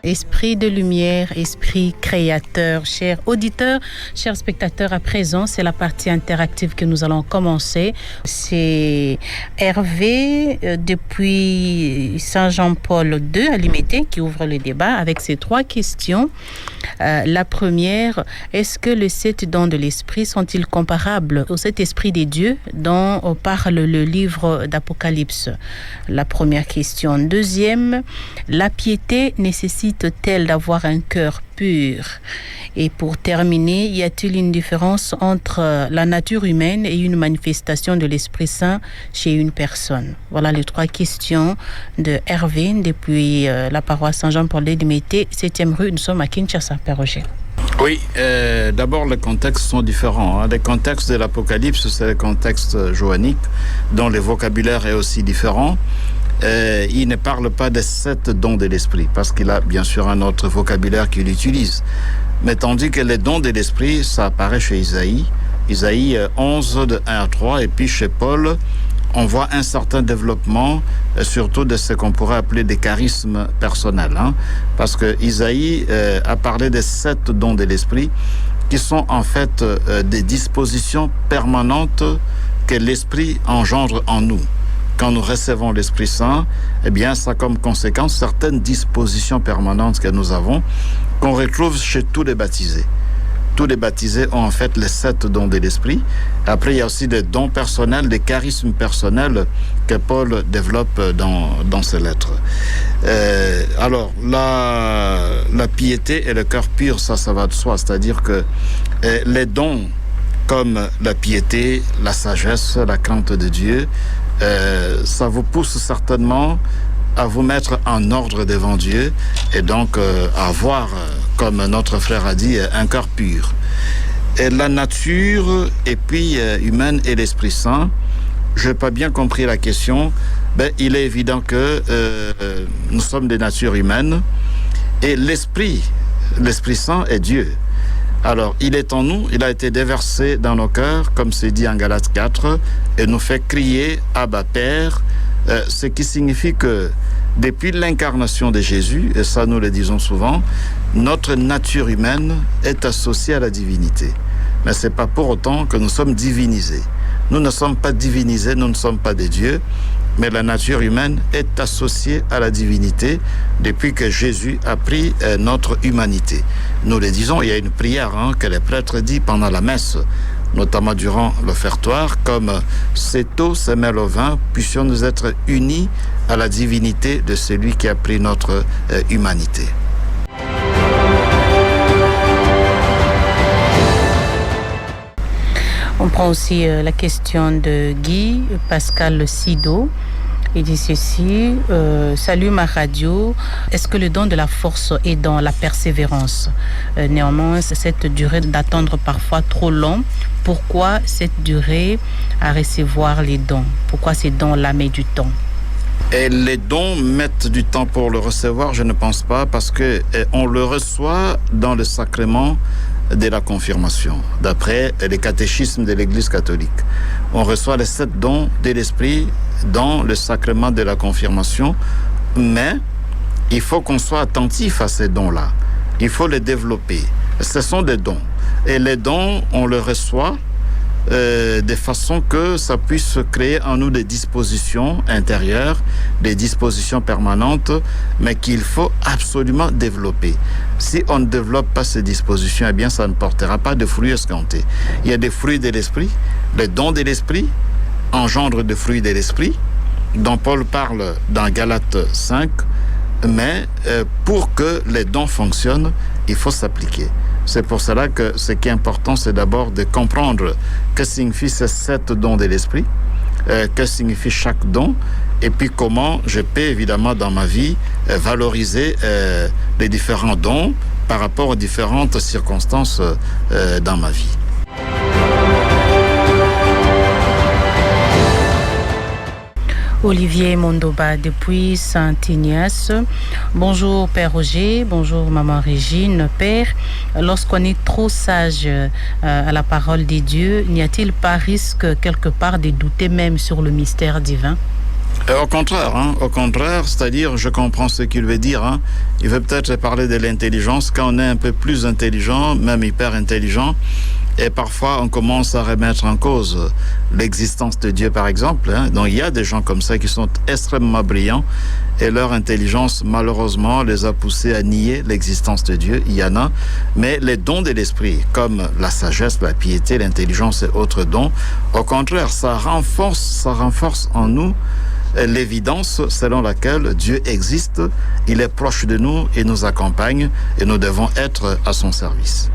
Esprit de lumière, esprit créateur, chers auditeurs, chers spectateurs, à présent, c'est la partie interactive que nous allons commencer. C'est Hervé depuis Saint-Jean-Paul II à Limité qui ouvre le débat avec ces 3 questions. La première, est-ce que les 7 dons de l'esprit sont-ils comparables au 7 esprits des dieux dont parle le livre d'Apocalypse? La première question. Deuxième, la piété nécessite-t-elle d'avoir un cœur pur? Et pour terminer, y a-t-il une différence entre la nature humaine et une manifestation de l'Esprit Saint chez une personne? Voilà les 3 questions de Hervé depuis la paroisse Saint-Jean-Paul II de Mété, 7e rue. Nous sommes à Kinshasa, Père Roger. Oui, d'abord les contextes sont différents. Les contextes de l'Apocalypse, c'est le contexte johannique, dont le vocabulaire est aussi différent. Il ne parle pas des 7 dons de l'esprit, parce qu'il a bien sûr un autre vocabulaire qu'il utilise. Mais tandis que les dons de l'esprit, ça apparaît chez Isaïe. Isaïe 11, de 1 à 3, et puis chez Paul, on voit un certain développement, surtout de ce qu'on pourrait appeler des charismes personnels. Parce que Isaïe a parlé des 7 dons de l'esprit, qui sont en fait des dispositions permanentes que l'esprit engendre en nous. Quand nous recevons l'Esprit Saint, eh bien, ça a comme conséquence certaines dispositions permanentes que nous avons, qu'on retrouve chez tous les baptisés. Tous les baptisés ont en fait les 7 dons de l'Esprit. Après, il y a aussi des dons personnels, des charismes personnels que Paul développe dans ses lettres. Alors, la piété et le cœur pur, ça va de soi. C'est-à-dire que les dons comme la piété, la sagesse, la crainte de Dieu, ça vous pousse certainement à vous mettre en ordre devant Dieu et donc à avoir, comme notre frère a dit, un cœur pur. Et la nature et puis humaine et l'Esprit Saint, je n'ai pas bien compris la question. Il est évident que nous sommes des natures humaines et l'Esprit Saint est Dieu. Alors, il est en nous, il a été déversé dans nos cœurs, comme c'est dit en Galates 4, et nous fait crier « Abba Père », ce qui signifie que depuis l'incarnation de Jésus, et ça nous le disons souvent, notre nature humaine est associée à la divinité. Mais ce n'est pas pour autant que nous sommes divinisés. Nous ne sommes pas divinisés, nous ne sommes pas des dieux, mais la nature humaine est associée à la divinité depuis que Jésus a pris notre humanité. Nous le disons, il y a une prière que les prêtres disent pendant la messe, notamment durant l'offertoire, comme cette eau se mêle au vin, puissions-nous être unis à la divinité de celui qui a pris notre humanité. On prend aussi la question de Guy Pascal Sido. Il dit ceci, salut ma radio, est-ce que le don de la force est dans la persévérance? Néanmoins, cette durée d'attendre parfois trop long. Pourquoi cette durée à recevoir les dons? Pourquoi ces dons-là mettent du temps? Et les dons mettent du temps pour le recevoir, je ne pense pas, parce que on le reçoit dans le sacrement de la confirmation, d'après les catéchismes de l'Église catholique. On reçoit les 7 dons de l'Esprit dans le sacrement de la confirmation, mais il faut qu'on soit attentif à ces dons-là. Il faut les développer. Ce sont des dons. Et les dons, on les reçoit de façon que ça puisse créer en nous des dispositions intérieures, des dispositions permanentes, mais qu'il faut absolument développer. Si on ne développe pas ces dispositions, eh bien ça ne portera pas de fruits escomptés. Il y a des fruits de l'esprit, les dons de l'esprit engendrent des fruits de l'esprit, dont Paul parle dans Galates 5, mais pour que les dons fonctionnent, il faut s'appliquer. C'est pour cela que ce qui est important, c'est d'abord de comprendre que signifient ces 7 dons de l'esprit, que signifie chaque don, et puis comment je peux évidemment dans ma vie valoriser les différents dons par rapport aux différentes circonstances dans ma vie. Olivier Mondoba depuis Saint-Ignace. Bonjour Père Roger, bonjour Maman Régine. Père, lorsqu'on est trop sage à la parole des dieux, n'y a-t-il pas risque quelque part de douter même sur le mystère divin? Au contraire, c'est-à-dire, je comprends ce qu'il veut dire. Il veut peut-être parler de l'intelligence. Quand on est un peu plus intelligent, même hyper intelligent, et parfois on commence à remettre en cause l'existence de Dieu, par exemple. Donc il y a des gens comme ça qui sont extrêmement brillants et leur intelligence, malheureusement, les a poussés à nier l'existence de Dieu. Il y en a. Mais les dons de l'esprit, comme la sagesse, la piété, l'intelligence et autres dons, au contraire, ça renforce en nous l'évidence selon laquelle Dieu existe, il est proche de nous et nous accompagne et nous devons être à son service.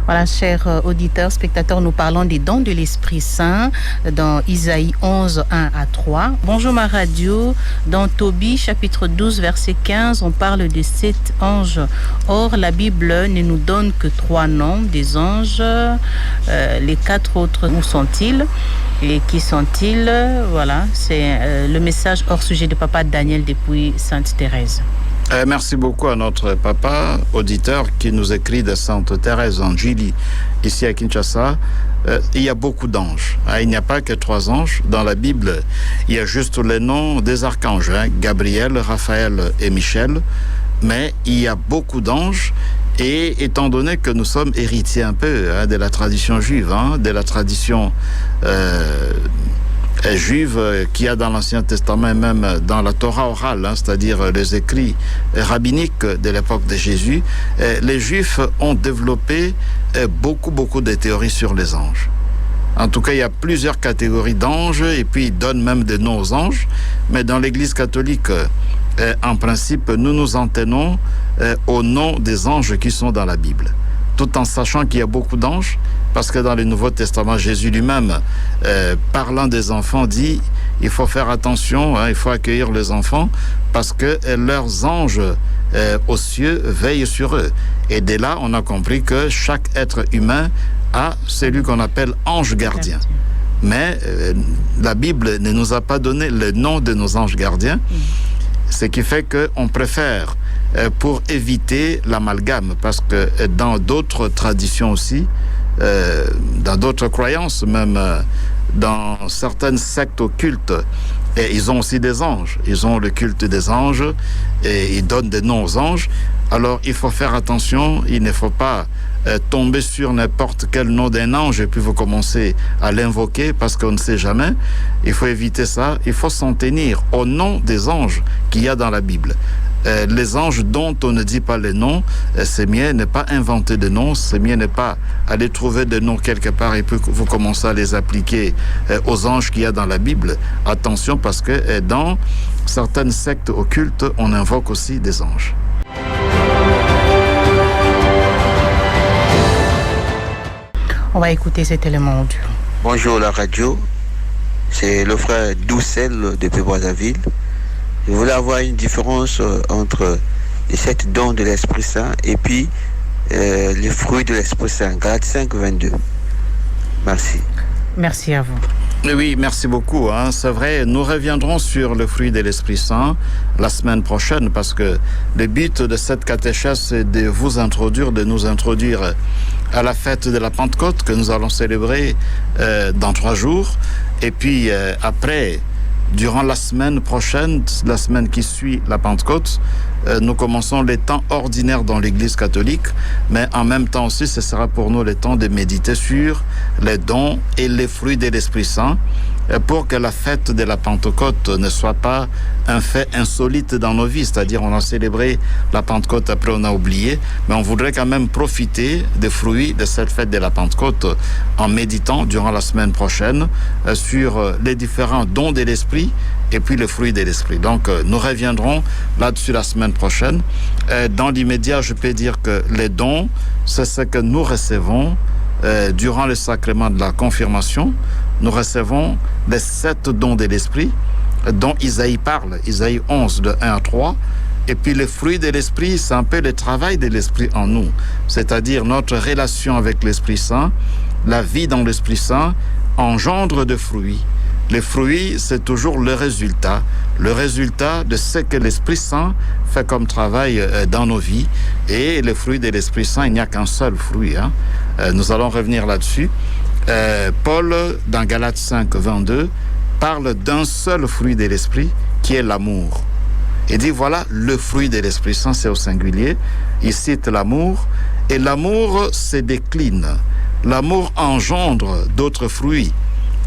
Voilà, chers auditeurs, spectateurs, nous parlons des dons de l'Esprit Saint dans Isaïe 11, 1 à 3. Bonjour ma radio, dans Tobie, chapitre 12, verset 15, on parle de 7 anges. Or, la Bible ne nous donne que 3 noms des anges. Les 4 autres, où sont-ils? Et qui sont-ils? Voilà, c'est le message hors sujet de Papa Daniel depuis Sainte-Thérèse. Merci beaucoup à notre papa auditeur qui nous écrit de Sainte Thérèse en Gili, ici à Kinshasa. Il y a beaucoup d'anges. Il n'y a pas que 3 anges. Dans la Bible, il y a juste les noms des archanges, Gabriel, Raphaël et Michel. Mais il y a beaucoup d'anges. Et étant donné que nous sommes héritiers un peu de la tradition juive, de la tradition juive qu'il y a dans l'Ancien Testament et même dans la Torah orale, c'est-à-dire les écrits rabbiniques de l'époque de Jésus, les Juifs ont développé beaucoup de théories sur les anges. En tout cas, il y a plusieurs catégories d'anges et puis ils donnent même des noms aux anges. Mais dans l'Église catholique, en principe, nous nous en tenons au nom des anges qui sont dans la Bible, tout en sachant qu'il y a beaucoup d'anges, parce que dans le Nouveau Testament, Jésus lui-même, parlant des enfants, dit il faut faire attention, il faut accueillir les enfants, parce que leurs anges aux cieux veillent sur eux. Et dès là, on a compris que chaque être humain a celui qu'on appelle ange gardien. Mais la Bible ne nous a pas donné le nom de nos anges gardiens, ce qui fait qu'on préfère, pour éviter l'amalgame, parce que dans d'autres traditions aussi, dans d'autres croyances, même dans certaines sectes occultes, et ils ont aussi des anges. Ils ont le culte des anges et ils donnent des noms aux anges. Alors il faut faire attention, il ne faut pas tomber sur n'importe quel nom d'un ange et puis vous commencez à l'invoquer parce qu'on ne sait jamais. Il faut éviter ça. Il faut s'en tenir au nom des anges qu'il y a dans la Bible. Les anges dont on ne dit pas les noms, c'est mieux ne pas inventer de noms, c'est mieux ne pas aller trouver des noms quelque part et puis vous commencez à les appliquer aux anges qu'il y a dans la Bible. Attention parce que dans certaines sectes occultes, on invoque aussi des anges. On va écouter cet élément audio. Bonjour la radio, c'est le frère Doucel depuis Brazzaville. Je voulais avoir une différence entre les 7 dons de l'Esprit Saint et puis les fruits de l'Esprit Saint, Galates 5, 22. Merci. Merci à vous. Oui, merci beaucoup. C'est vrai, nous reviendrons sur le fruit de l'Esprit Saint la semaine prochaine parce que le but de cette catéchèse, c'est de vous introduire, de nous introduire à la fête de la Pentecôte que nous allons célébrer dans 3 jours. Et puis après, durant la semaine prochaine, la semaine qui suit la Pentecôte, nous commençons les temps ordinaires dans l'Église catholique, mais en même temps aussi, ce sera pour nous le temps de méditer sur les dons et les fruits de l'Esprit Saint, pour que la fête de la Pentecôte ne soit pas un fait insolite dans nos vies, c'est-à-dire on a célébré la Pentecôte, après on a oublié, mais on voudrait quand même profiter des fruits de cette fête de la Pentecôte en méditant durant la semaine prochaine sur les différents dons de l'Esprit et puis les fruits de l'Esprit. Donc nous reviendrons là-dessus la semaine prochaine. Dans l'immédiat, je peux dire que les dons, c'est ce que nous recevons durant le sacrement de la confirmation. Nous recevons les 7 dons de l'Esprit dont Isaïe parle, Isaïe 11, de 1 à 3. Et puis les fruits de l'Esprit, c'est un peu le travail de l'Esprit en nous, c'est-à-dire notre relation avec l'Esprit Saint, la vie dans l'Esprit Saint engendre de fruits. Les fruits, c'est toujours le résultat de ce que l'Esprit Saint fait comme travail dans nos vies. Et les fruits de l'Esprit Saint, il n'y a qu'un seul fruit. Nous allons revenir là-dessus. Paul, dans Galates 5, 22, parle d'un seul fruit de l'esprit qui est l'amour. Il dit voilà le fruit de l'Esprit Saint, c'est au singulier. Il cite l'amour et l'amour se décline. L'amour engendre d'autres fruits,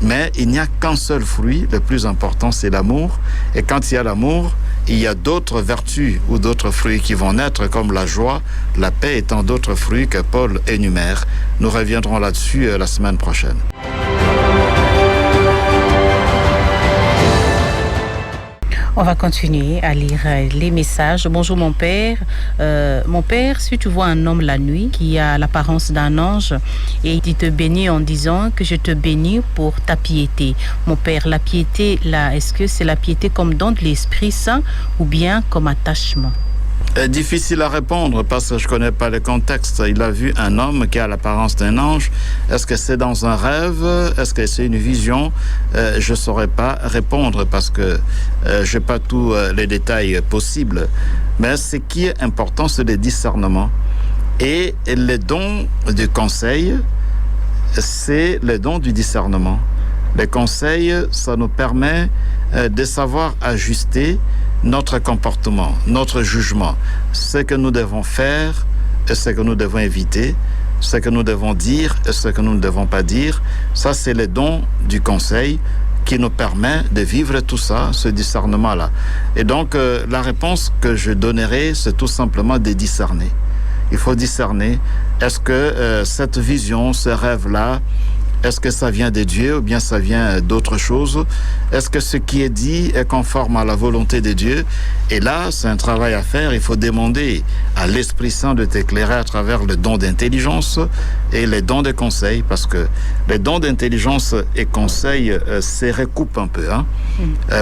mais il n'y a qu'un seul fruit. Le plus important, c'est l'amour. Et quand il y a l'amour, il y a d'autres vertus ou d'autres fruits qui vont naître, comme la joie, la paix et tant d'autres fruits que Paul énumère. Nous reviendrons là-dessus la semaine prochaine. On va continuer à lire les messages. Bonjour mon père. Mon père, si tu vois un homme la nuit qui a l'apparence d'un ange et il te bénit en disant que je te bénis pour ta piété. Mon père, la piété là, est-ce que c'est la piété comme don de l'Esprit Saint ou bien comme attachement? Difficile à répondre parce que je ne connais pas le contexte. Il a vu un homme qui a l'apparence d'un ange. Est-ce que c'est dans un rêve? Est-ce que c'est une vision? Je ne saurais pas répondre parce que je n'ai pas tous les détails possibles. Mais ce qui est important, c'est le discernement. Et le don du conseil, c'est le don du discernement. Le conseil, ça nous permet de savoir ajuster notre comportement, notre jugement, ce que nous devons faire et ce que nous devons éviter, ce que nous devons dire et ce que nous ne devons pas dire. Ça, c'est le don du conseil qui nous permet de vivre tout ça, ce discernement-là. Et donc, la réponse que je donnerai, c'est tout simplement de discerner. Il faut discerner, est-ce que cette vision, ce rêve-là, est-ce que ça vient de Dieu ou bien ça vient d'autre chose? Est-ce que ce qui est dit est conforme à la volonté de Dieu? Et là, c'est un travail à faire. Il faut demander à l'Esprit Saint de t'éclairer à travers le don d'intelligence et les dons de conseil, parce que les dons d'intelligence et conseil se recoupent un peu.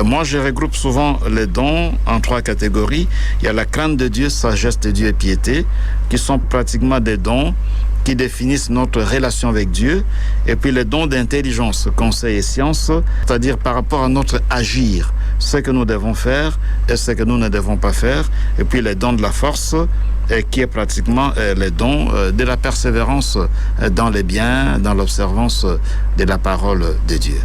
Moi, je regroupe souvent les dons en 3 catégories. Il y a la crainte de Dieu, sagesse de Dieu et piété, qui sont pratiquement des dons qui définissent notre relation avec Dieu, et puis les dons d'intelligence, conseil et science, c'est-à-dire par rapport à notre agir, ce que nous devons faire et ce que nous ne devons pas faire, et puis les dons de la force, qui est pratiquement les dons de la persévérance dans les biens, dans l'observance de la parole de Dieu.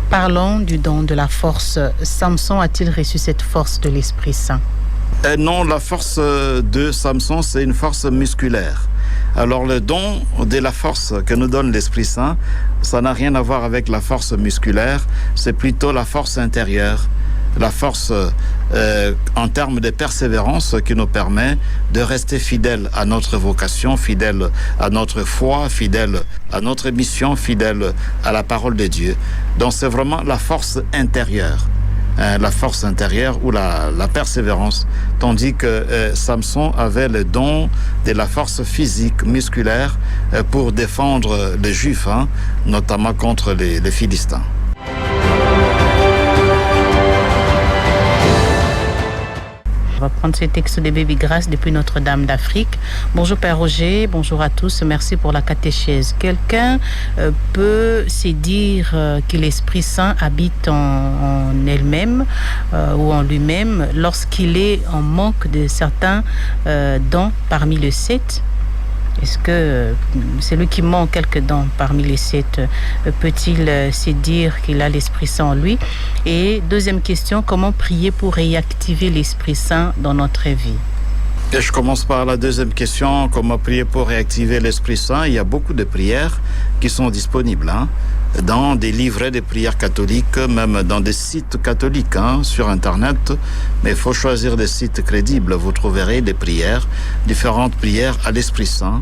Parlons du don de la force. Samson a-t-il reçu cette force de l'Esprit Saint? Non, la force de Samson, c'est une force musculaire. Alors le don de la force que nous donne l'Esprit Saint, ça n'a rien à voir avec la force musculaire, c'est plutôt la force intérieure, la force en termes de persévérance qui nous permet de rester fidèles à notre vocation, fidèles à notre foi, fidèles à notre mission, fidèles à la parole de Dieu. Donc c'est vraiment la force intérieure. La force intérieure ou la persévérance, tandis que Samson avait le don de la force physique, musculaire, pour défendre les Juifs, notamment contre les Philistins. On va prendre ces textes de Baby Grace depuis Notre-Dame d'Afrique. Bonjour Père Roger, bonjour à tous, merci pour la catéchèse. Quelqu'un peut se dire que l'Esprit Saint habite en elle-même ou en lui-même lorsqu'il est en manque de certains dons parmi les 7? Est-ce que celui qui manque quelques dons parmi les 7 peut-il se dire qu'il a l'Esprit Saint en lui? Et deuxième question, comment prier pour réactiver l'Esprit Saint dans notre vie? Et je commence par la deuxième question, comment prier pour réactiver l'Esprit Saint? Il y a beaucoup de prières qui sont disponibles dans des livrets de prières catholiques, même dans des sites catholiques sur Internet. Mais il faut choisir des sites crédibles. Vous trouverez des prières, différentes prières à l'Esprit Saint.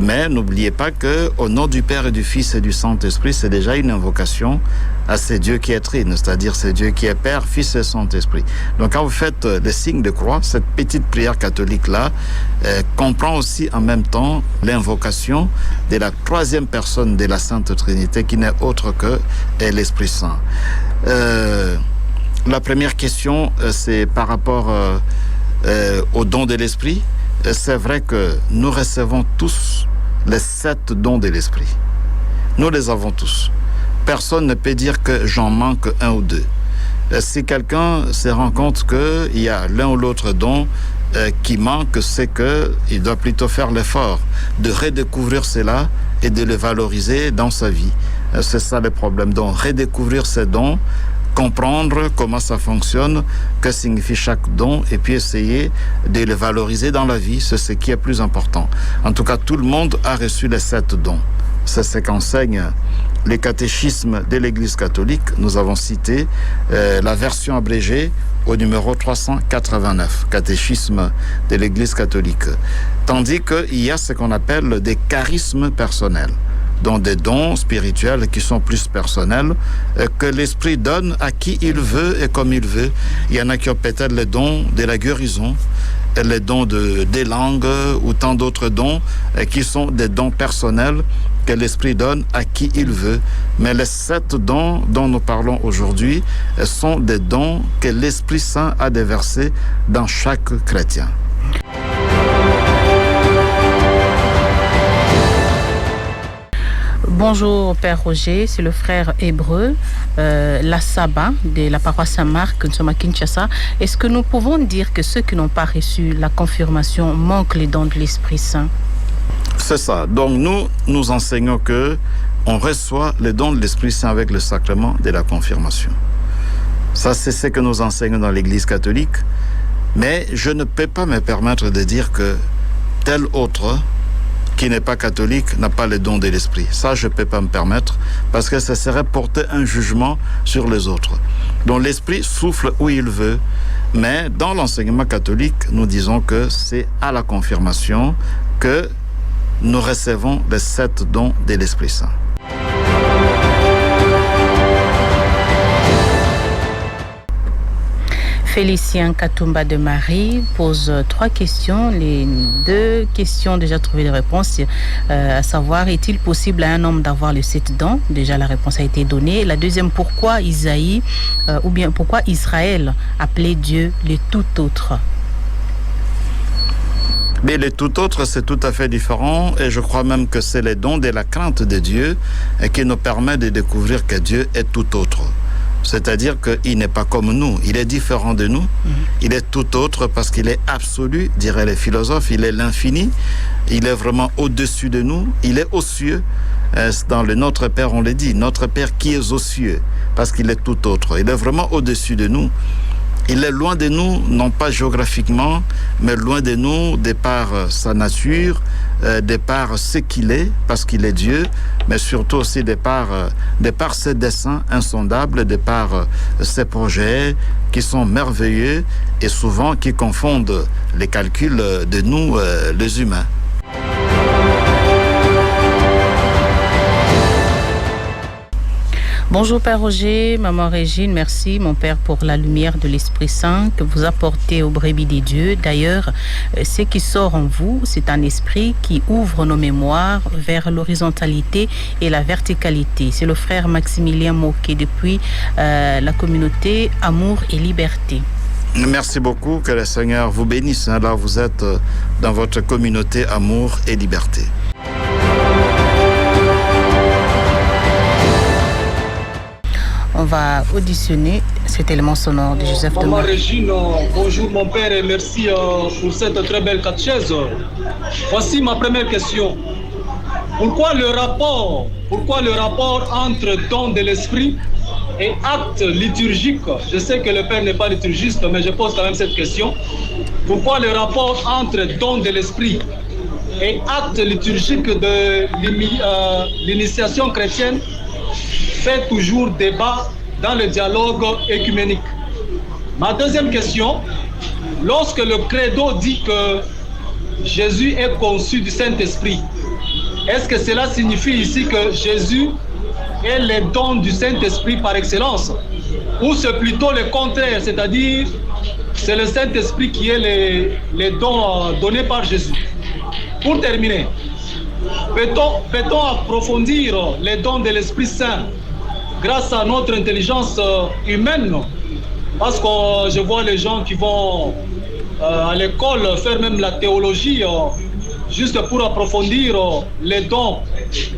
Mais n'oubliez pas que au nom du Père et du Fils et du Saint-Esprit, c'est déjà une invocation à ce Dieu qui est trine, c'est-à-dire ce Dieu qui est Père, Fils et Saint-Esprit. Donc quand vous faites le signe de croix, cette petite prière catholique-là comprend aussi en même temps l'invocation de la 3e personne de la Sainte Trinité qui n'est autre que l'Esprit Saint. La première question, c'est par rapport au don de l'Esprit. C'est vrai que nous recevons tous les 7 dons de l'Esprit. Nous les avons tous. Personne ne peut dire que j'en manque un ou deux. Si quelqu'un se rend compte qu'il y a l'un ou l'autre don qui manque, c'est qu'il doit plutôt faire l'effort de redécouvrir cela et de le valoriser dans sa vie. C'est ça le problème. Donc, redécouvrir ses dons, comprendre comment ça fonctionne, que signifie chaque don, et puis essayer de le valoriser dans la vie. C'est ce qui est plus important. En tout cas, tout le monde a reçu les 7 dons. C'est ce qu'enseigne les catéchismes de l'Église catholique. Nous avons cité la version abrégée au numéro 389, catéchisme de l'Église catholique. Tandis qu'il y a ce qu'on appelle des charismes personnels, donc des dons spirituels qui sont plus personnels, que l'Esprit donne à qui il veut et comme il veut. Il y en a qui ont peut-être les dons de la guérison, les dons des langues ou tant d'autres dons qui sont des dons personnels que l'Esprit donne à qui il veut. Mais les 7 dons dont nous parlons aujourd'hui sont des dons que l'Esprit Saint a déversés dans chaque chrétien. Bonjour Père Roger, c'est le frère hébreu, la Saba de la paroisse Saint-Marc, nous sommes à Kinshasa. Est-ce que nous pouvons dire que ceux qui n'ont pas reçu la confirmation manquent les dons de l'Esprit Saint? C'est ça. Donc nous enseignons que on reçoit les dons de l'Esprit Saint avec le sacrement de la confirmation. Ça, c'est ce que nous enseignons dans l'Église catholique. Mais je ne peux pas me permettre de dire que tel autre qui n'est pas catholique n'a pas les dons de l'Esprit. Ça, je ne peux pas me permettre parce que ça serait porter un jugement sur les autres. Donc l'Esprit souffle où il veut, mais dans l'enseignement catholique, nous disons que c'est à la confirmation que nous recevons les 7 dons de l'Esprit Saint. Félicien Katumba de Marie pose 3 questions. Les 2 questions déjà trouvées de réponse, à savoir, est-il possible à un homme d'avoir les 7 dons? Déjà la réponse a été donnée. La deuxième, pourquoi Isaïe ou bien pourquoi Israël appelait Dieu le tout autre? Mais le tout autre, c'est tout à fait différent et je crois même que c'est les dons de la crainte de Dieu qui nous permet de découvrir que Dieu est tout autre. C'est-à-dire qu'il n'est pas comme nous, il est différent de nous, il est tout autre parce qu'il est absolu, diraient les philosophes, il est l'infini, il est vraiment au-dessus de nous, il est aux cieux. Dans le Notre Père, on le dit, Notre Père qui est aux cieux, parce qu'il est tout autre, il est vraiment au-dessus de nous. Il est loin de nous, non pas géographiquement, mais loin de nous de par sa nature, de par ce qu'il est, parce qu'il est Dieu, mais surtout aussi de par ses desseins insondables, de par ses projets qui sont merveilleux et souvent qui confondent les calculs de nous, les humains. Bonjour Père Roger, Maman Régine, merci mon Père pour la lumière de l'Esprit Saint que vous apportez aux brebis des dieux. D'ailleurs, ce qui sort en vous, c'est un esprit qui ouvre nos mémoires vers l'horizontalité et la verticalité. C'est le frère Maximilien Moquet depuis la communauté Amour et Liberté. Merci beaucoup, que le Seigneur vous bénisse. Là, vous êtes dans votre communauté Amour et Liberté. On va auditionner cet élément sonore de Joseph de Maman Marie. Régine, bonjour mon père et merci pour cette très belle catéchèse. Voici ma première question. Pourquoi le rapport entre don de l'esprit et acte liturgique? Je sais que le père n'est pas liturgiste, mais je pose quand même cette question. Pourquoi le rapport entre don de l'esprit et acte liturgique de l'initiation chrétienne fait toujours débat dans le dialogue œcuménique? Ma deuxième question, lorsque le credo dit que Jésus est conçu du Saint-Esprit, est-ce que cela signifie ici que Jésus est le don du Saint-Esprit par excellence? Ou c'est plutôt le contraire, c'est-à-dire c'est le Saint-Esprit qui est les dons donnés par Jésus? Pour terminer, peut-on approfondir les dons de l'Esprit Saint grâce à notre intelligence humaine? Parce que je vois les gens qui vont à l'école faire même la théologie juste pour approfondir les dons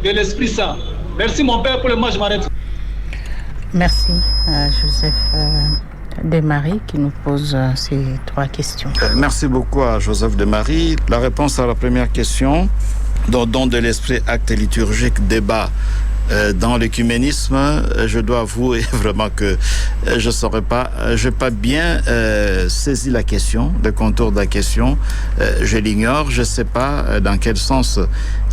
de l'Esprit Saint. Merci mon père, pour le moment je m'arrête. Merci Joseph Desmarais qui nous pose ces 3 questions. Merci beaucoup à Joseph Desmarais. La réponse à la première question, dans don de l'esprit, acte liturgique, débat. Dans l'écuménisme, je dois avouer vraiment que je saurais pas, j'ai pas bien saisi la question, le contour de la question. Je l'ignore, je sais pas dans quel sens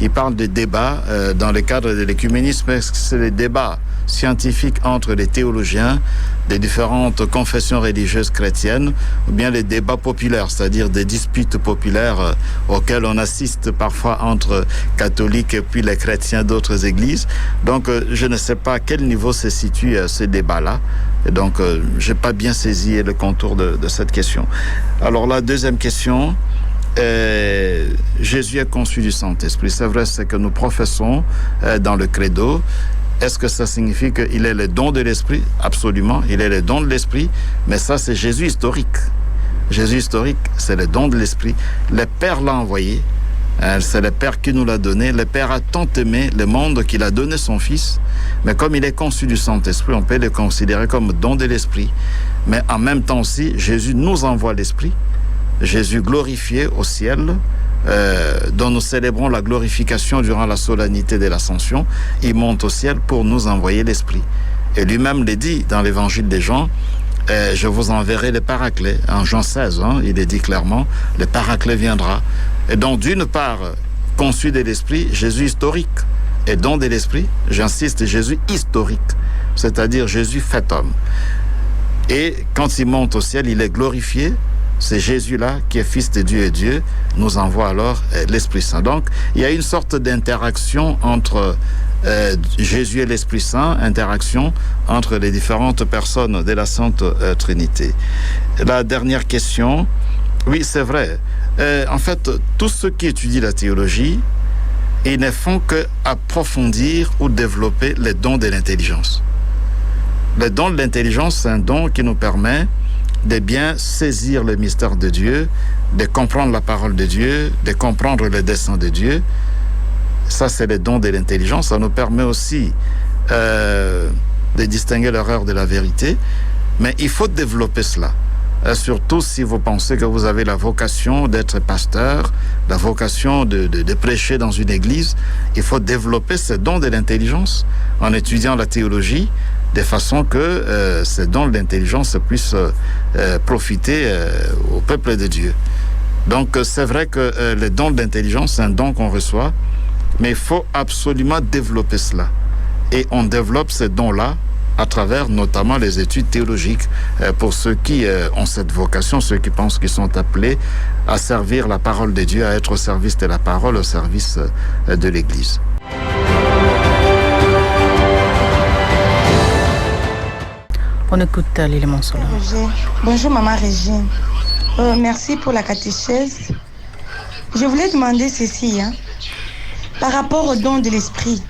il parle de débat dans le cadre de l'écuménisme. Est-ce que c'est les débats scientifiques entre les théologiens des différentes confessions religieuses chrétiennes, ou bien les débats populaires, c'est-à-dire des disputes populaires auxquelles on assiste parfois entre catholiques et puis les chrétiens d'autres églises. Donc, je ne sais pas à quel niveau se situe ce débat-là. Et donc, j'ai pas bien saisi le contour de cette question. Alors, la deuxième question, Jésus est conçu du Saint-Esprit. C'est vrai, c'est que nous professons dans le credo. Est-ce que ça signifie qu'il est le don de l'Esprit? Absolument, il est le don de l'Esprit, mais ça, c'est Jésus historique. Jésus historique, c'est le don de l'Esprit. Le Père l'a envoyé, c'est le Père qui nous l'a donné. Le Père a tant aimé le monde qu'il a donné son Fils, mais comme il est conçu du Saint-Esprit, on peut le considérer comme don de l'Esprit. Mais en même temps aussi, Jésus nous envoie l'Esprit, Jésus glorifié au ciel, dont nous célébrons la glorification durant la solennité de l'Ascension. Il monte au ciel pour nous envoyer l'Esprit. Et lui-même le dit dans l'évangile de Jean, je vous enverrai le Paraclet. En Jean 16, il est dit clairement, le Paraclet viendra. Et donc, d'une part, conçu de l'Esprit, Jésus historique. Et don de l'Esprit, j'insiste, Jésus historique, c'est-à-dire Jésus fait homme. Et quand il monte au ciel, il est glorifié. C'est Jésus-là, qui est Fils de Dieu et Dieu, nous envoie alors l'Esprit Saint. Donc, il y a une sorte d'interaction entre Jésus et l'Esprit Saint, interaction entre les différentes personnes de la Sainte Trinité. La dernière question, oui, c'est vrai. En fait, tous ceux qui étudient la théologie, ils ne font qu'approfondir ou développer les dons de l'intelligence. Le don de l'intelligence, c'est un don qui nous permet de bien saisir le mystère de Dieu, de comprendre la parole de Dieu, de comprendre le dessein de Dieu. Ça, c'est le don de l'intelligence. Ça nous permet aussi de distinguer l'erreur de la vérité. Mais il faut développer cela. Surtout si vous pensez que vous avez la vocation d'être pasteur, la vocation de prêcher dans une église, il faut développer ce don de l'intelligence en étudiant la théologie, de façon que ces dons de l'intelligence puissent profiter au peuple de Dieu. Donc c'est vrai que le don de l'intelligence, c'est un don qu'on reçoit, mais il faut absolument développer cela. Et on développe ces dons-là à travers notamment les études théologiques pour ceux qui ont cette vocation, ceux qui pensent qu'ils sont appelés à servir la parole de Dieu, à être au service de la parole, au service de l'Église. On écoute l'élément solaire. Bonjour Maman Régine. Merci pour la catéchèse. Je voulais demander ceci, par rapport au don de l'esprit.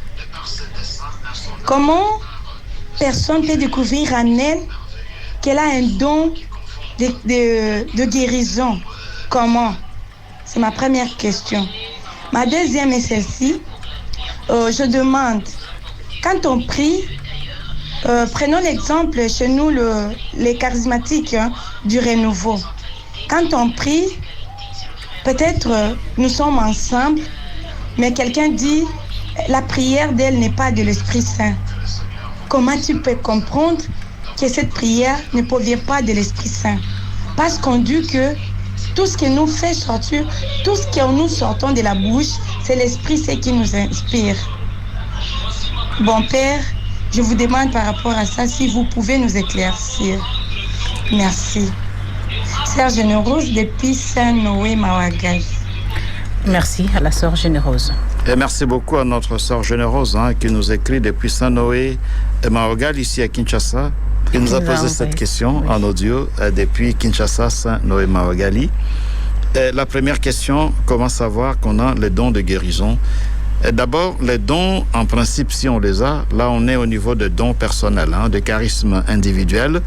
Comment personne peut découvrir en elle qu'elle a un don de guérison? Comment? C'est ma première question. Ma deuxième est celle-ci. Je demande, quand on prie, prenons l'exemple chez nous, les charismatiques du renouveau. Quand on prie, peut-être nous sommes ensemble, mais quelqu'un dit la prière d'elle n'est pas de l'Esprit Saint. Comment tu peux comprendre que cette prière ne provient pas de l'Esprit Saint? Parce qu'on dit que tout ce qui nous fait sortir, tout ce que nous sortons de la bouche, c'est l'Esprit Saint qui nous inspire. Bon Père, je vous demande par rapport à ça si vous pouvez nous éclaircir. Merci. Sœur Généreuse depuis Saint-Noé Mawagali. Merci à la sœur Généreuse. Et merci beaucoup à notre sœur Généreuse qui nous écrit depuis Saint-Noé Mawagali ici à Kinshasa. qui nous a posé cette question en audio depuis Kinshasa, Saint-Noé Mawagali. La première question, comment savoir qu'on a les dons de guérison? D'abord, les dons, en principe, si on les a, là on est au niveau de dons personnels, de charisme individuel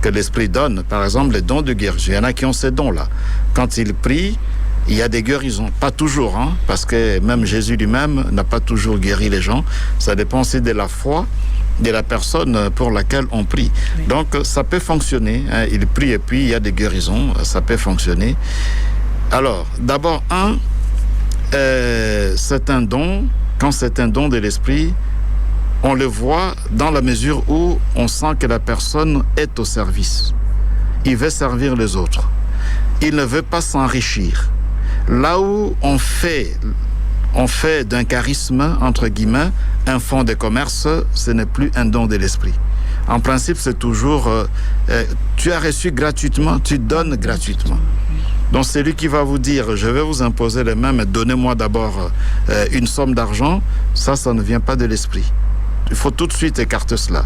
que l'Esprit donne. Par exemple, les dons de guérison. Il y en a qui ont ces dons-là. Quand ils prient, il y a des guérisons. Pas toujours, parce que même Jésus lui-même n'a pas toujours guéri les gens. Ça dépend aussi de la foi de la personne pour laquelle on prie. Oui. Donc, ça peut fonctionner. Hein. Il prie et puis il y a des guérisons. Ça peut fonctionner. Alors, d'abord, c'est un don. Quand c'est un don de l'esprit, on le voit dans la mesure où on sent que la personne est au service. Il veut servir les autres. Il ne veut pas s'enrichir. Là où on fait d'un charisme, entre guillemets, un fonds de commerce, ce n'est plus un don de l'esprit. En principe, c'est toujours, tu as reçu gratuitement, tu donnes gratuitement. Donc, c'est lui qui va vous dire, je vais vous imposer les mains, mais donnez-moi d'abord une somme d'argent. Ça ne vient pas de l'esprit. Il faut tout de suite écarter cela.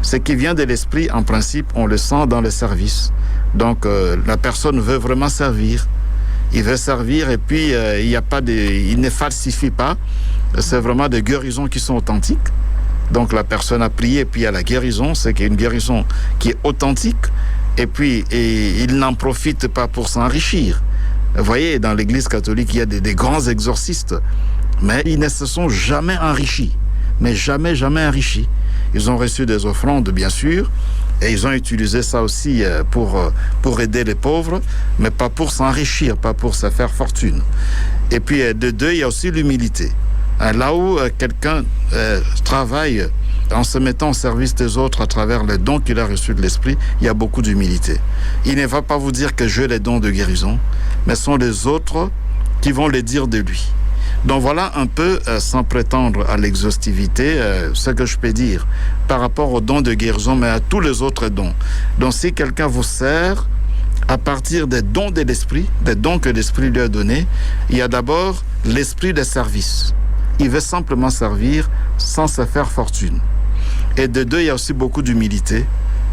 Ce qui vient de l'esprit, en principe, on le sent dans le service. Donc, la personne veut vraiment servir. Il veut servir et puis il ne falsifie pas. C'est vraiment des guérisons qui sont authentiques. Donc la personne a prié et puis il y a la guérison. C'est qu'il y a une guérison qui est authentique. Et puis il n'en profite pas pour s'enrichir. Vous voyez, dans l'Église catholique, il y a des grands exorcistes. Mais ils ne se sont jamais enrichis. Mais jamais enrichis. Ils ont reçu des offrandes, bien sûr. Et ils ont utilisé ça aussi pour aider les pauvres, mais pas pour s'enrichir, pas pour se faire fortune. Et puis, de deux, il y a aussi l'humilité. Là où quelqu'un travaille en se mettant au service des autres à travers les dons qu'il a reçus de l'esprit, il y a beaucoup d'humilité. Il ne va pas vous dire que j'ai les dons de guérison, mais ce sont les autres qui vont les dire de lui. Donc voilà un peu, sans prétendre à l'exhaustivité, ce que je peux dire par rapport aux dons de guérison, mais à tous les autres dons. Donc si quelqu'un vous sert à partir des dons de l'esprit, des dons que l'esprit lui a donnés, il y a d'abord l'esprit de service. Il veut simplement servir sans se faire fortune. Et de deux, il y a aussi beaucoup d'humilité.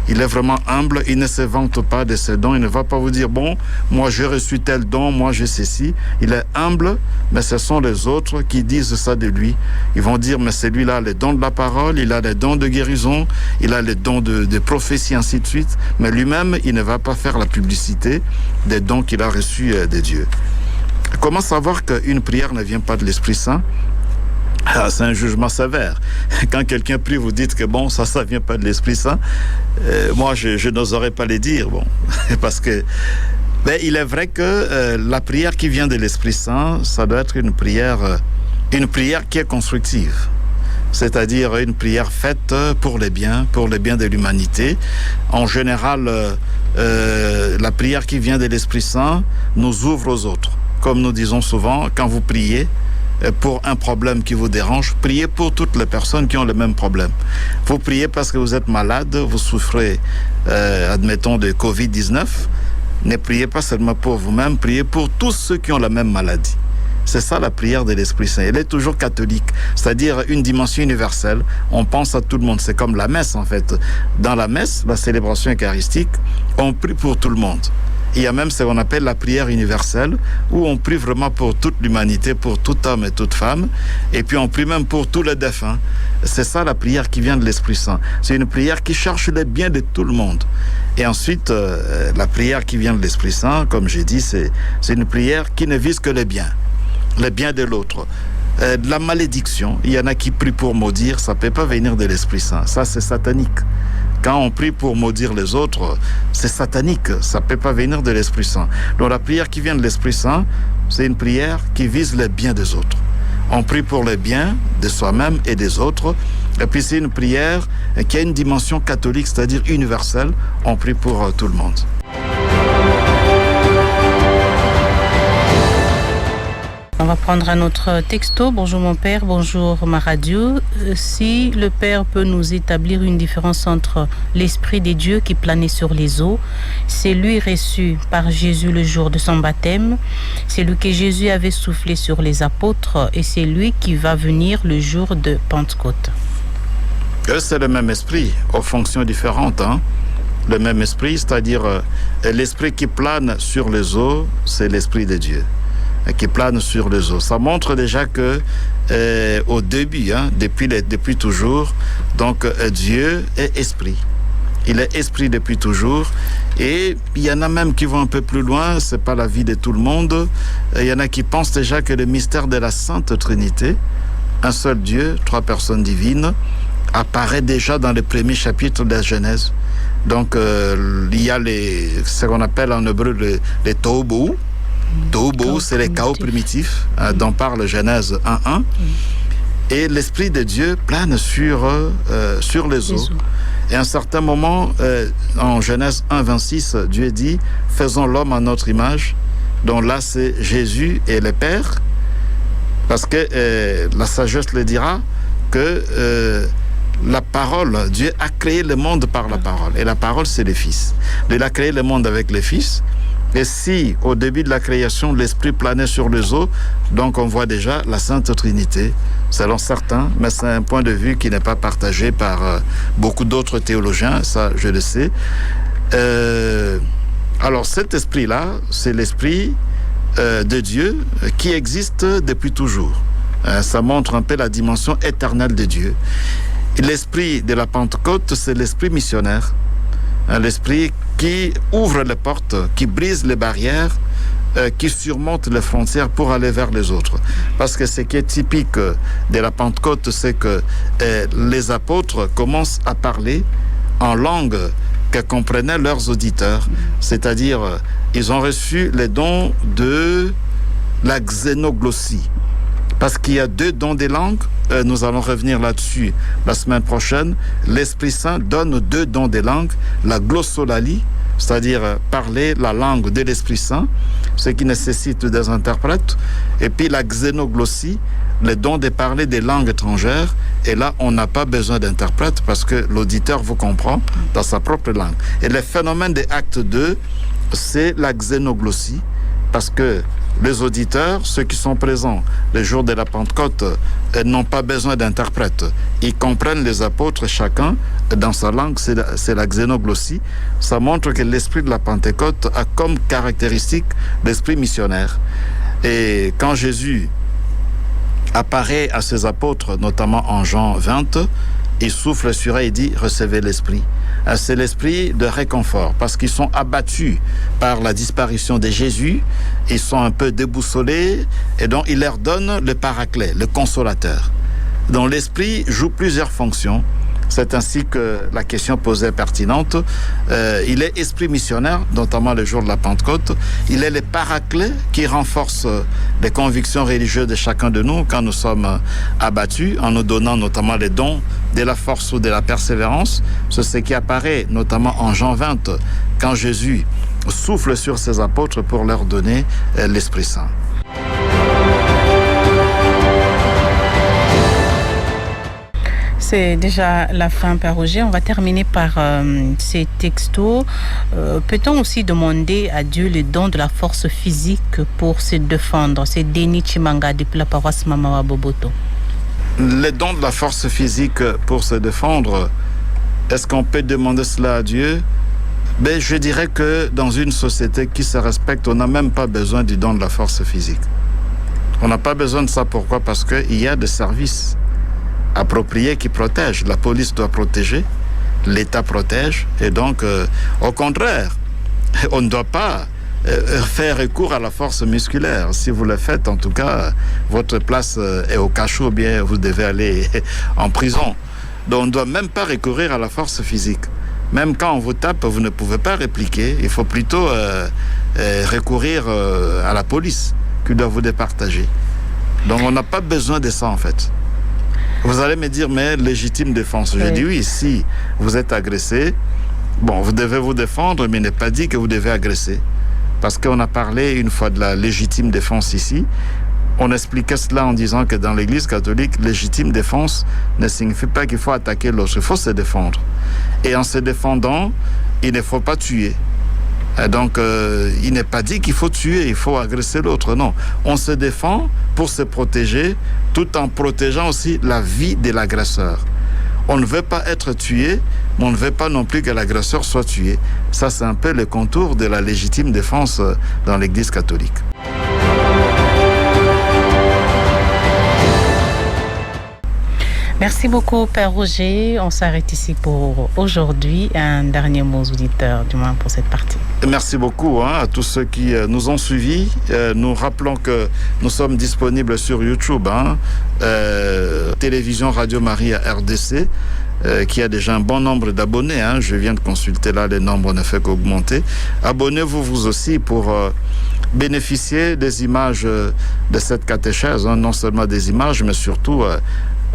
Il est vraiment humble, il ne se vante pas de ses dons, il ne va pas vous dire, bon, moi j'ai reçu tel don, moi j'ai ceci. Il est humble, mais ce sont les autres qui disent ça de lui. Ils vont dire, mais celui-là a les dons de la parole, il a les dons de guérison, il a les dons de prophétie, ainsi de suite. Mais lui-même, il ne va pas faire la publicité des dons qu'il a reçus de Dieu. Comment savoir qu'une prière ne vient pas de l'Esprit Saint ? C'est un jugement sévère. Quand quelqu'un prie, vous dites que bon, ça vient pas de l'Esprit Saint. Moi, je n'oserais pas le dire, bon, parce que il est vrai que la prière qui vient de l'Esprit Saint, ça doit être une prière qui est constructive. C'est-à-dire une prière faite pour les biens de l'humanité. En général, la prière qui vient de l'Esprit Saint nous ouvre aux autres. Comme nous disons souvent, quand vous priez, pour un problème qui vous dérange, priez pour toutes les personnes qui ont le même problème. Vous priez parce que vous êtes malade, vous souffrez, admettons, de Covid-19. Ne priez pas seulement pour vous-même, priez pour tous ceux qui ont la même maladie. C'est ça la prière de l'Esprit Saint. Elle est toujours catholique, c'est-à-dire une dimension universelle. On pense à tout le monde. C'est comme la messe, en fait. Dans la messe, la célébration eucharistique, on prie pour tout le monde. Il y a même ce qu'on appelle la prière universelle, où on prie vraiment pour toute l'humanité, pour tout homme et toute femme, et puis on prie même pour tous les défunts. C'est ça la prière qui vient de l'Esprit Saint. C'est une prière qui cherche le bien de tout le monde. Et ensuite, la prière qui vient de l'Esprit Saint, comme j'ai dit, c'est une prière qui ne vise que le bien de l'autre. De la malédiction, il y en a qui prient pour maudire, ça ne peut pas venir de l'Esprit Saint. Ça, c'est satanique. Quand on prie pour maudire les autres, c'est satanique, ça ne peut pas venir de l'Esprit Saint. Donc la prière qui vient de l'Esprit Saint, c'est une prière qui vise le bien des autres. On prie pour le bien de soi-même et des autres. Et puis c'est une prière qui a une dimension catholique, c'est-à-dire universelle. On prie pour tout le monde. On va prendre un autre texto. Bonjour mon père, bonjour ma radio. Si le père peut nous établir une différence entre l'Esprit de Dieu qui planait sur les eaux, c'est lui reçu par Jésus le jour de son baptême, c'est lui que Jésus avait soufflé sur les apôtres et c'est lui qui va venir le jour de Pentecôte. C'est le même esprit, aux fonctions différentes. Le même esprit, c'est-à-dire l'esprit qui plane sur les eaux, c'est l'Esprit de Dieu qui plane sur les eaux. Ça montre déjà que au début, depuis toujours, donc Dieu est esprit. Il est esprit depuis toujours. Et il y en a même qui vont un peu plus loin, c'est pas la vie de tout le monde. Il y en a qui pensent déjà que le mystère de la Sainte Trinité, un seul Dieu, 3 personnes divines, apparaît déjà dans les premiers chapitres de la Genèse. Donc, il y a ce qu'on appelle en hébreu les Tohu. Tohu, c'est les chaos primitifs dont parle Genèse 1.1. Et l'Esprit de Dieu plane sur les eaux. Et à un certain moment, en Genèse 1.26, Dieu dit « Faisons l'homme à notre image ». Donc là, c'est Jésus et le Père. Parce que la sagesse le dira que la parole, Dieu a créé le monde par la parole. Et la parole, c'est le Fils. Il a créé le monde avec le Fils. Et si, au début de la création, l'Esprit planait sur les eaux, donc on voit déjà la Sainte Trinité, selon certains, mais c'est un point de vue qui n'est pas partagé par beaucoup d'autres théologiens, ça je le sais. Alors cet esprit-là, c'est l'Esprit de Dieu qui existe depuis toujours. Ça montre un peu la dimension éternelle de Dieu. L'esprit de la Pentecôte, c'est l'esprit missionnaire. L'esprit qui ouvre les portes, qui brise les barrières, qui surmonte les frontières pour aller vers les autres. Parce que ce qui est typique de la Pentecôte, c'est que les apôtres commencent à parler en langue que comprenaient leurs auditeurs. C'est-à-dire, ils ont reçu les dons de la xénoglossie. Parce qu'il y a 2 dons des langues, nous allons revenir là-dessus la semaine prochaine. L'Esprit Saint donne 2 dons des langues, la glossolalie, c'est-à-dire parler la langue de l'Esprit Saint, ce qui nécessite des interprètes, et puis la xénoglossie, le don de parler des langues étrangères, et là on n'a pas besoin d'interprète parce que l'auditeur vous comprend dans sa propre langue. Et le phénomène des actes 2, c'est la xénoglossie, parce que les auditeurs, ceux qui sont présents les jours de la Pentecôte, n'ont pas besoin d'interprètes. Ils comprennent les apôtres chacun dans sa langue, c'est la xénoglossie. Ça montre que l'esprit de la Pentecôte a comme caractéristique l'esprit missionnaire. Et quand Jésus apparaît à ses apôtres, notamment en Jean 20, il souffle sur eux et dit « Recevez l'esprit ». C'est l'esprit de réconfort, parce qu'ils sont abattus par la disparition de Jésus, ils sont un peu déboussolés, et donc il leur donne le paraclet, le consolateur. Donc l'esprit joue plusieurs fonctions. C'est ainsi que la question posée est pertinente. Il est esprit missionnaire, notamment le jour de la Pentecôte. Il est le paraclet qui renforce les convictions religieuses de chacun de nous quand nous sommes abattus, en nous donnant notamment les dons de la force ou de la persévérance. C'est ce qui apparaît notamment en Jean 20, quand Jésus souffle sur ses apôtres pour leur donner l'Esprit Saint. C'est déjà la fin, Père Roger. On va terminer par ces textos. Peut-on aussi demander à Dieu le don de la force physique pour se défendre? C'est Denis Chimanga depuis la paroisse Mamawa Boboto. Le don de la force physique pour se défendre, est-ce qu'on peut demander cela à Dieu? Ben, je dirais que dans une société qui se respecte, on n'a même pas besoin du don de la force physique. On n'a pas besoin de ça. Pourquoi? Parce qu'il y a des services appropriés qui protègent. La police doit protéger, l'État protège, et donc, au contraire, on ne doit pas faire recours à la force musculaire. Si vous le faites, en tout cas, votre place est au cachot, bien vous devez aller en prison. Donc, on ne doit même pas recourir à la force physique. Même quand on vous tape, vous ne pouvez pas répliquer. Il faut plutôt recourir à la police qui doit vous départager. Donc, on n'a pas besoin de ça, en fait. Vous allez me dire, mais légitime défense. Oui. Je dis oui, si vous êtes agressé, bon, vous devez vous défendre, mais il n'est pas dit que vous devez agresser. Parce qu'on a parlé une fois de la légitime défense ici. On expliquait cela en disant que dans l'Église catholique, légitime défense ne signifie pas qu'il faut attaquer l'autre. Il faut se défendre. Et en se défendant, il ne faut pas tuer. Et donc, il n'est pas dit qu'il faut tuer, il faut agresser l'autre. Non, on se défend pour se protéger, tout en protégeant aussi la vie de l'agresseur. On ne veut pas être tué, mais on ne veut pas non plus que l'agresseur soit tué. Ça, c'est un peu le contour de la légitime défense dans l'Église catholique. Merci beaucoup, Père Roger. On s'arrête ici pour aujourd'hui. Un dernier mot aux auditeurs, du moins pour cette partie. Merci beaucoup à tous ceux qui nous ont suivis. Nous rappelons que nous sommes disponibles sur YouTube, Télévision Radio Maria RDC. qui a déjà un bon nombre d'abonnés. Je viens de consulter là, les nombres ne fait qu'augmenter. Abonnez-vous vous aussi pour bénéficier des images de cette catéchèse, non seulement des images, mais surtout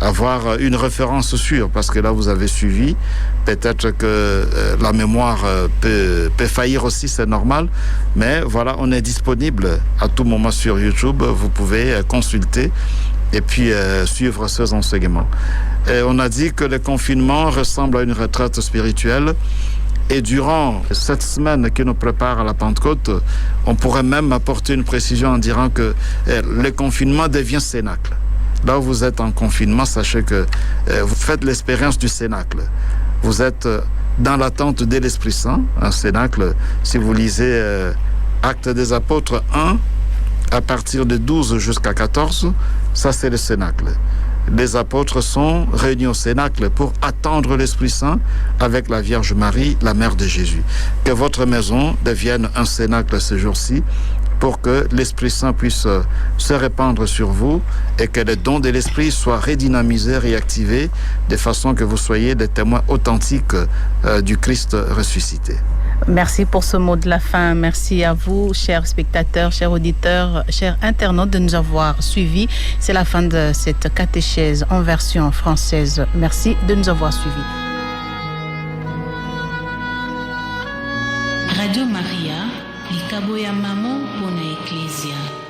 avoir une référence sûre, parce que là vous avez suivi, peut-être que la mémoire peut faillir aussi, c'est normal, mais voilà, on est disponible à tout moment sur YouTube, vous pouvez consulter et puis suivre ces enseignements. Et on a dit que le confinement ressemble à une retraite spirituelle. Et durant cette semaine qui nous prépare à la Pentecôte, on pourrait même apporter une précision en disant que le confinement devient cénacle. Là où vous êtes en confinement, sachez que vous faites l'expérience du cénacle. Vous êtes dans l'attente de l'Esprit Saint. Un cénacle, si vous lisez Actes des Apôtres 1, à partir de 12 jusqu'à 14, ça c'est le cénacle. Les apôtres sont réunis au cénacle pour attendre l'Esprit Saint avec la Vierge Marie, la mère de Jésus. Que votre maison devienne un cénacle ce jour-ci pour que l'Esprit Saint puisse se répandre sur vous et que les dons de l'Esprit soient redynamisés, réactivés, de façon que vous soyez des témoins authentiques du Christ ressuscité. Merci pour ce mot de la fin. Merci à vous, chers spectateurs, chers auditeurs, chers internautes, de nous avoir suivis. C'est la fin de cette catéchèse en version française. Merci de nous avoir suivis. Radio Maria, likabo ya mamo pona Ecclesia.